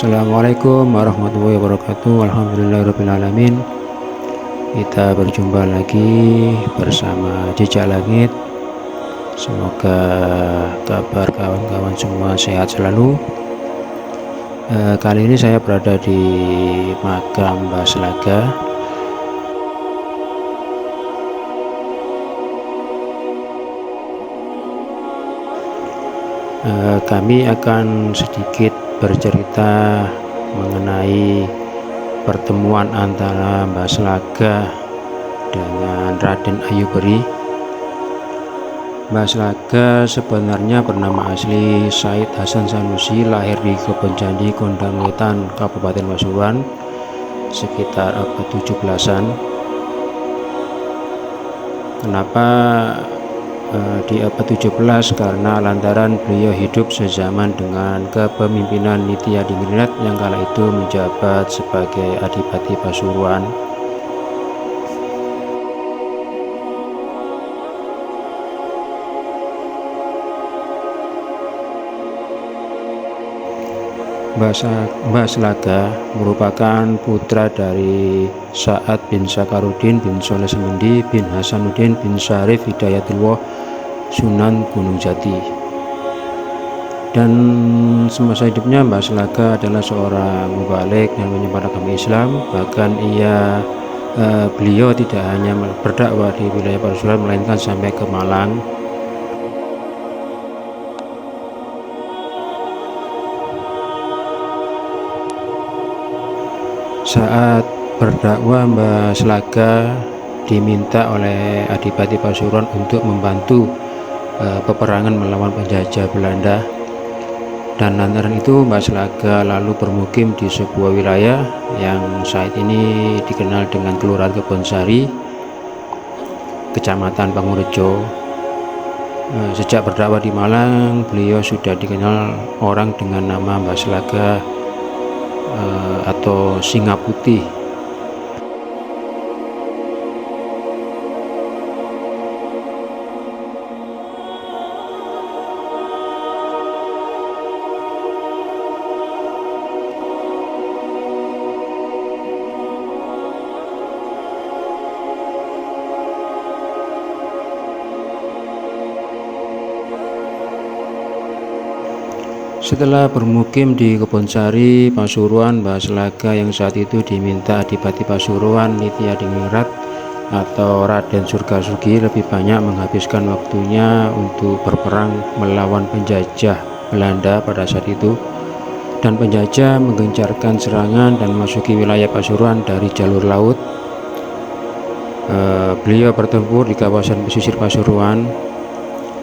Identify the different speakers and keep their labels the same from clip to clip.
Speaker 1: Assalamualaikum warahmatullahi wabarakatuh. Alhamdulillahirrahmanirrahim. Kita berjumpa lagi bersama Jejak Langit. Semoga kabar kawan-kawan semua sehat selalu. Kali ini saya berada di makam Mbah Slaga. Kami akan sedikit bercerita mengenai pertemuan antara Mbah Slaga dengan Raden Ayuberi. Mbah Slaga sebenarnya bernama asli Said Hasan Sanusi, lahir di Kebon Candi, Gondang Wetan, Kabupaten Pasuruan sekitar abad 17-an. Kenapa di abad 17? Karena lantaran beliau hidup sezaman dengan kepemimpinan Nitya Diningrat yang kala itu menjabat sebagai Adipati Pasuruan. Mbah Slaga merupakan putra dari Sa'ad bin Sakaruddin bin Soleh Semendi bin Hasanuddin bin Syarif Hidayatullah Sunan Gunung Jati. Dan semasa hidupnya Mbah Slaga adalah seorang mubalik dan penyebar agama Islam. Bahkan beliau tidak hanya berdakwah di wilayah Pasuruan, melainkan sampai ke Malang. Saat berdakwah, Mbah Slaga diminta oleh Adipati Pasuruan untuk membantu peperangan melawan penjajah Belanda. Dan lantaran itu Mbah Slaga lalu bermukim di sebuah wilayah yang saat ini dikenal dengan Kelurahan Kebonsari, Kecamatan Pangurjo. Sejak berdakwah di Malang, beliau sudah dikenal orang dengan nama Mbah Slaga atau Singa Putih. Setelah bermukim di Kebonsari, Pasuruan, Mbah Slaga yang saat itu diminta Adipati Pasuruan Nitya Diningrat atau Raden Surgasugi lebih banyak menghabiskan waktunya untuk berperang melawan penjajah Belanda pada saat itu. Dan penjajah menggencarkan serangan dan memasuki wilayah Pasuruan dari jalur laut. Beliau bertempur di kawasan pesisir Pasuruan.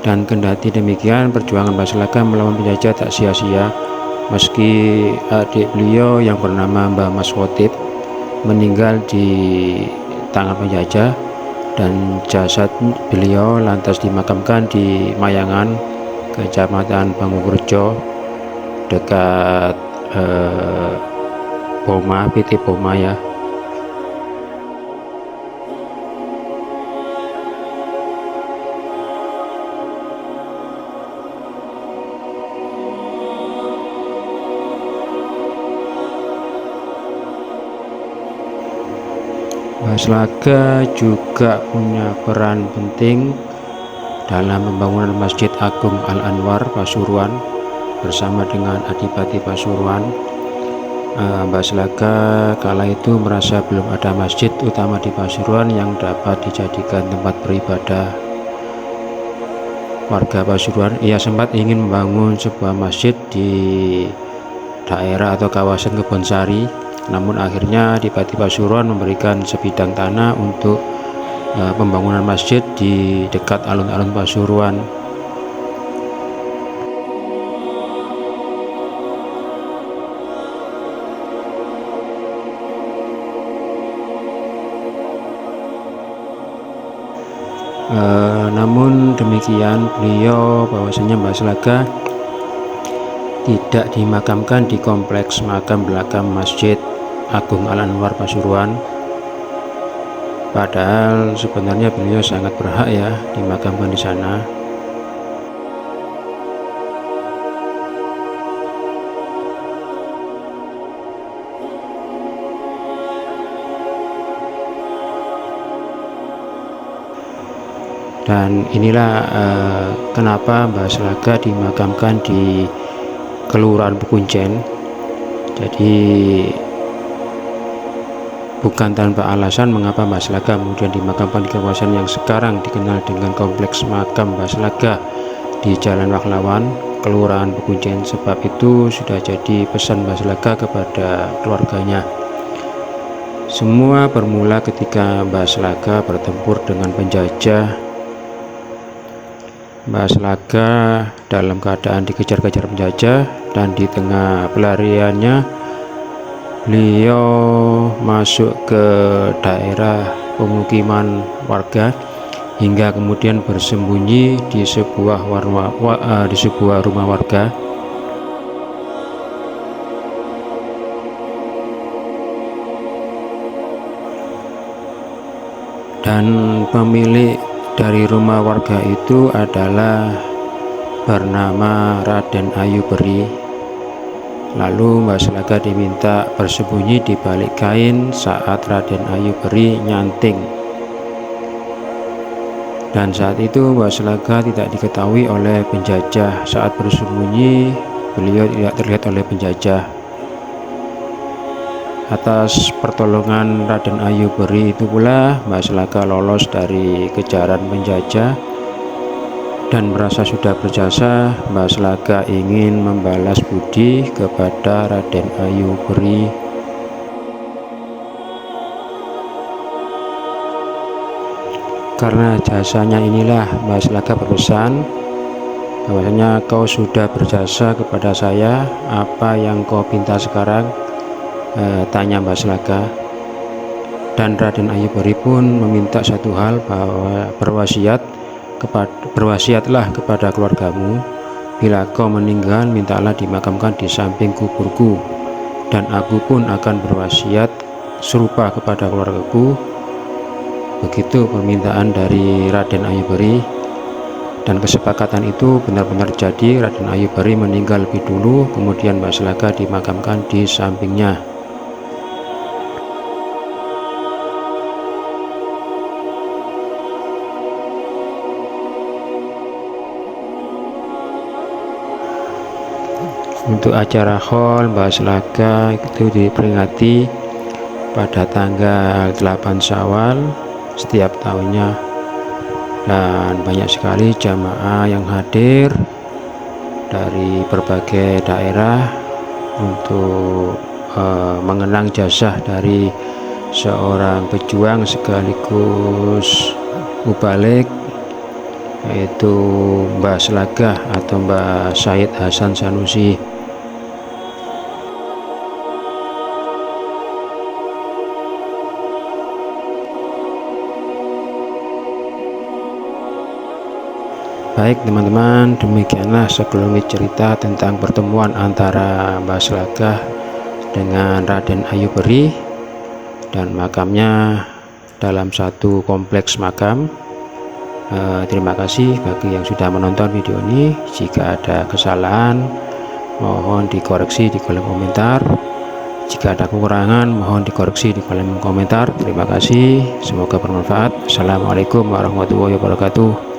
Speaker 1: Dan kendati demikian, perjuangan Mbah Slaga melawan penjajah tak sia-sia, meski adik beliau yang bernama Mbah Mas Khotib meninggal di tangan penjajah, dan jasad beliau lantas dimakamkan di Mayangan, Kecamatan Pangurjo, dekat Poma, PT Poma ya. Mbah Slaga juga punya peran penting dalam pembangunan Masjid Agung Al-Anwar Pasuruan bersama dengan Adipati Pasuruan. Mbah Slaga kala itu merasa belum ada masjid utama di Pasuruan yang dapat dijadikan tempat beribadah warga Pasuruan. Ia sempat ingin membangun sebuah masjid di daerah atau kawasan Kebonsari, namun akhirnya Adipati Pasuruan memberikan sebidang tanah untuk pembangunan masjid di dekat alun-alun Pasuruan. Namun demikian, bahwasanya Mbah Slaga tidak dimakamkan di kompleks makam belakang Masjid Agung Al-Anwar Pasuruan. Padahal sebenarnya beliau sangat berhak ya dimakamkan di sana. Dan inilah kenapa Mbah Slaga dimakamkan di Kelurahan Pekuncen. Jadi bukan tanpa alasan mengapa Mbah Slaga kemudian dimakamkan di kawasan yang sekarang dikenal dengan Kompleks Makam Mbah Slaga di Jalan Waklawan, Kelurahan Pekuncen. Sebab itu sudah jadi pesan Mbah Slaga kepada keluarganya. Semua bermula ketika Mbah Slaga bertempur dengan penjajah. Mbah Slaga dalam keadaan dikejar-kejar penjajah, dan di tengah pelariannya beliau masuk ke daerah pemukiman warga hingga kemudian bersembunyi di sebuah rumah warga. Dan pemilik dari rumah warga itu adalah bernama Raden Ayu Beri. Lalu Mbah Slaga diminta bersembunyi di balik kain saat Raden Ayu Beri nyanting. Dan saat itu Mbah Slaga tidak diketahui oleh penjajah. Saat bersembunyi, beliau tidak terlihat oleh penjajah. Atas pertolongan Raden Ayu Beri itu pula Mbah Slaga lolos dari kejaran penjajah, dan merasa sudah berjasa, Mbah Slaga ingin membalas budi kepada Raden Ayu Beri. Karena jasanya inilah Mbah Slaga berpesan bahwasanya, kau sudah berjasa kepada saya, apa yang kau pinta sekarang? Tanya Mbah Slaga. Dan Raden Ayu Beri pun meminta satu hal, bahwa berwasiatlah kepada keluargamu, bila kau meninggal mintalah dimakamkan di samping kuburku, dan aku pun akan berwasiat serupa kepada keluargaku. Begitu permintaan dari Raden Ayu Beri, dan kesepakatan itu benar-benar jadi. Raden Ayu Beri meninggal lebih dulu, kemudian Mbah Slaga dimakamkan di sampingnya. Untuk acara Haul Mbah Slaga itu diperingati pada tanggal 8 Syawal setiap tahunnya, dan banyak sekali jamaah yang hadir dari berbagai daerah untuk mengenang jasa dari seorang pejuang sekaligus mubalik, yaitu Mbah Slaga atau Mbah Said Hasan Sanusi. Baik teman-teman, demikianlah sekelumit cerita tentang pertemuan antara Mbah Slaga dengan Raden Ayu Beri, dan makamnya dalam satu kompleks makam. Terima kasih bagi yang sudah menonton video ini. Jika ada kesalahan, mohon dikoreksi di kolom komentar. Jika ada kekurangan, mohon dikoreksi di kolom komentar. Terima kasih, semoga bermanfaat. Assalamualaikum warahmatullahi wabarakatuh.